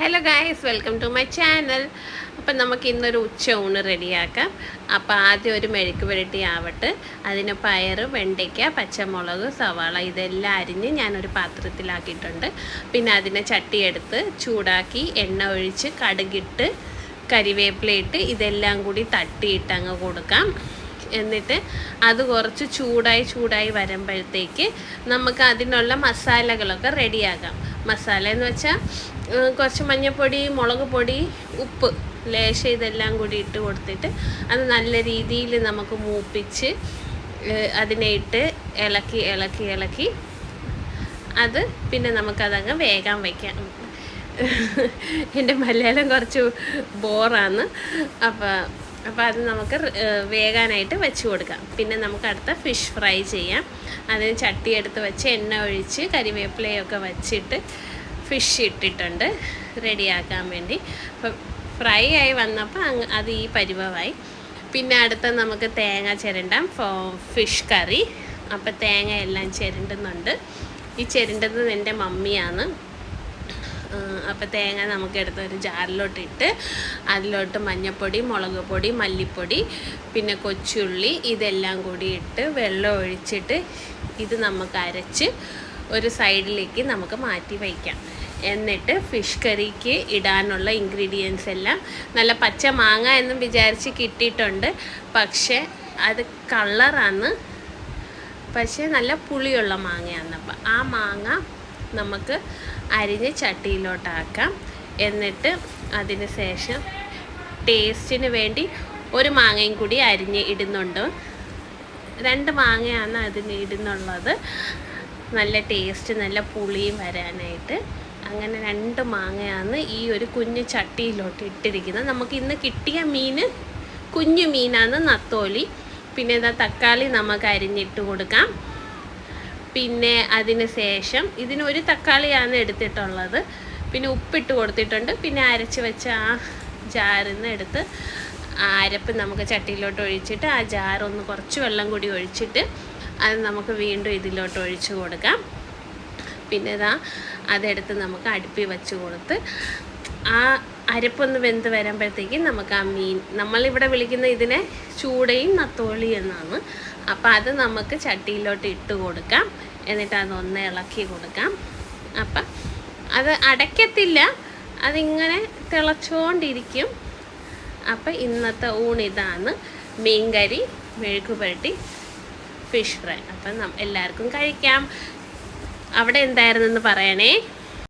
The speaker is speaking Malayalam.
Hello guys, welcome to my channel. അപ്പം നമുക്ക് ഇന്നൊരു ഉച്ച ഊണ് റെഡിയാക്കാം. അപ്പോൾ ആദ്യം ഒരു മെഴുക്ക് പുരട്ടി ആവട്ടെ. അതിന് പയർ, വെണ്ടയ്ക്ക, പച്ചമുളക്, സവാള ഇതെല്ലാം അരിഞ്ഞ് ഞാനൊരു പാത്രത്തിലാക്കിയിട്ടുണ്ട്. പിന്നെ അതിനെ ചട്ടിയെടുത്ത് ചൂടാക്കി എണ്ണ ഒഴിച്ച് കടുകിട്ട് കരിവേപ്പിലയിട്ട് ഇതെല്ലാം കൂടി തട്ടിയിട്ട് അങ്ങ് കൊടുക്കാം. എന്നിട്ട് അത് കുറച്ച് ചൂടായി വരുമ്പോഴത്തേക്ക് നമുക്ക് അതിനുള്ള മസാലകളൊക്കെ റെഡിയാക്കാം. മസാല എന്ന് വെച്ചാൽ കുറച്ച് മഞ്ഞൾപ്പൊടി, മുളക് പൊടി, ഉപ്പ് ലേശം ഇതെല്ലാം കൂടി ഇട്ട് കൊടുത്തിട്ട് അത് നല്ല രീതിയിൽ നമുക്ക് മൂപ്പിച്ച് അതിനെ ഇട്ട് ഇളക്കി അത് പിന്നെ നമുക്കതങ്ങ് വേഗം വയ്ക്കാം. എൻ്റെ മലയാളം കുറച്ച് ബോറാണ്. അപ്പോൾ അത് നമുക്ക് വേകാനായിട്ട് വെച്ച് കൊടുക്കാം. പിന്നെ നമുക്ക് അടുത്ത ഫിഷ് ഫ്രൈ ചെയ്യാം. അതിന് ചട്ടി എടുത്ത് വെച്ച് എണ്ണ ഒഴിച്ച് കരിവേപ്പിലയൊക്കെ വച്ചിട്ട് ഫിഷ് ഇട്ടിട്ടുണ്ട് റെഡിയാക്കാൻ വേണ്ടി. അപ്പോൾ ഫ്രൈ ആയി വന്നപ്പോൾ അത് ഈ പരുവമായി. പിന്നെ അടുത്ത നമുക്ക് തേങ്ങ ചിരണ്ടാം, ഫിഷ് കറി. അപ്പോൾ തേങ്ങ എല്ലാം ചിരണ്ടുന്നുണ്ട്. ഈ ചിരണ്ടുന്നത് എൻ്റെ മമ്മിയാണ്. അപ്പോൾ തേങ്ങ നമുക്ക് എടുത്ത് ഒരു ജാറിലോട്ടിട്ട് അതിലോട്ട് മഞ്ഞൾപ്പൊടി, മുളക് പൊടി, മല്ലിപ്പൊടി, പിന്നെ കൊച്ചുള്ളി ഇതെല്ലാം കൂടി ഇട്ട് വെള്ളം ഒഴിച്ചിട്ട് ഇത് നമുക്ക് അരച്ച് ഒരു സൈഡിലേക്ക് നമുക്ക് മാറ്റി വയ്ക്കാം. എന്നിട്ട് ഫിഷ് കറിക്ക് ഇടാനുള്ള ഇൻഗ്രീഡിയൻസ് എല്ലാം നല്ല പച്ച മാങ്ങ എന്നും വിചാരിച്ച് കിട്ടിയിട്ടുണ്ട്. പക്ഷേ അത് കളറാണ്, പക്ഷേ നല്ല പുളിയുള്ള മാങ്ങയാണ്. അപ്പം ആ മാങ്ങ നമുക്ക് അരിഞ്ഞ് ചട്ടിയിലോട്ടാക്കാം. എന്നിട്ട് അതിന് ശേഷം ടേസ്റ്റിന് വേണ്ടി ഒരു മാങ്ങയും കൂടി അരിഞ്ഞ് ഇടുന്നുണ്ട്. 2 മാങ്ങയാണ് അതിന് ഇടുന്നുള്ളത്, നല്ല ടേസ്റ്റ്, നല്ല പുളിയും വരാനായിട്ട്. അങ്ങനെ 2 മാങ്ങയാണ് ഈ ഒരു കുഞ്ഞു ചട്ടിയിലോട്ട് ഇട്ടിരിക്കുന്നത്. നമുക്ക് ഇന്ന് കിട്ടിയ മീൻ കുഞ്ഞു മീനാണ്, നത്തോലി. പിന്നെ ഇതാ തക്കാളി നമുക്ക് അരിഞ്ഞിട്ട് കൊടുക്കാം. പിന്നെ അതിന് ശേഷം ഇതിനൊരു തക്കാളിയാണ് എടുത്തിട്ടുള്ളത്. പിന്നെ ഉപ്പിട്ട് കൊടുത്തിട്ടുണ്ട്. പിന്നെ അരച്ച് വെച്ച ആ ജാറിൽ നിന്ന് എടുത്ത് അരപ്പ് നമുക്ക് ചട്ടിയിലോട്ട് ഒഴിച്ചിട്ട് ആ ജാറൊന്ന് കുറച്ച് വെള്ളം കൂടി ഒഴിച്ചിട്ട് അത് നമുക്ക് വീണ്ടും ഇതിലോട്ട് ഒഴിച്ച് കൊടുക്കാം. പിന്നെ അതെടുത്ത് നമുക്ക് അടുപ്പിൽ വെച്ച് കൊടുത്ത് ആ അരപ്പൊന്ന് വെന്ത് വരുമ്പോഴത്തേക്കും നമുക്ക് ആ മീൻ, നമ്മളിവിടെ വിളിക്കുന്ന ഇതിനെ ചൂടയും നത്തോളി എന്നാണ്. അപ്പോൾ അത് നമുക്ക് ചട്ടിയിലോട്ട് ഇട്ട് കൊടുക്കാം. എന്നിട്ട് അതൊന്ന് ഇളക്കി കൊടുക്കാം. അപ്പം അത് അടയ്ക്കത്തില്ല, അതിങ്ങനെ തിളച്ചുകൊണ്ടിരിക്കും. അപ്പം ഇന്നത്തെ ഊണിതാണ്: മീൻകറി, മെഴുക്ക് പുരട്ടി, ഫിഷ് ഫ്രൈ. അപ്പം എല്ലാവർക്കും കഴിക്കാം. അവിടെ എന്തായിരുന്നെന്ന് പറയണേ.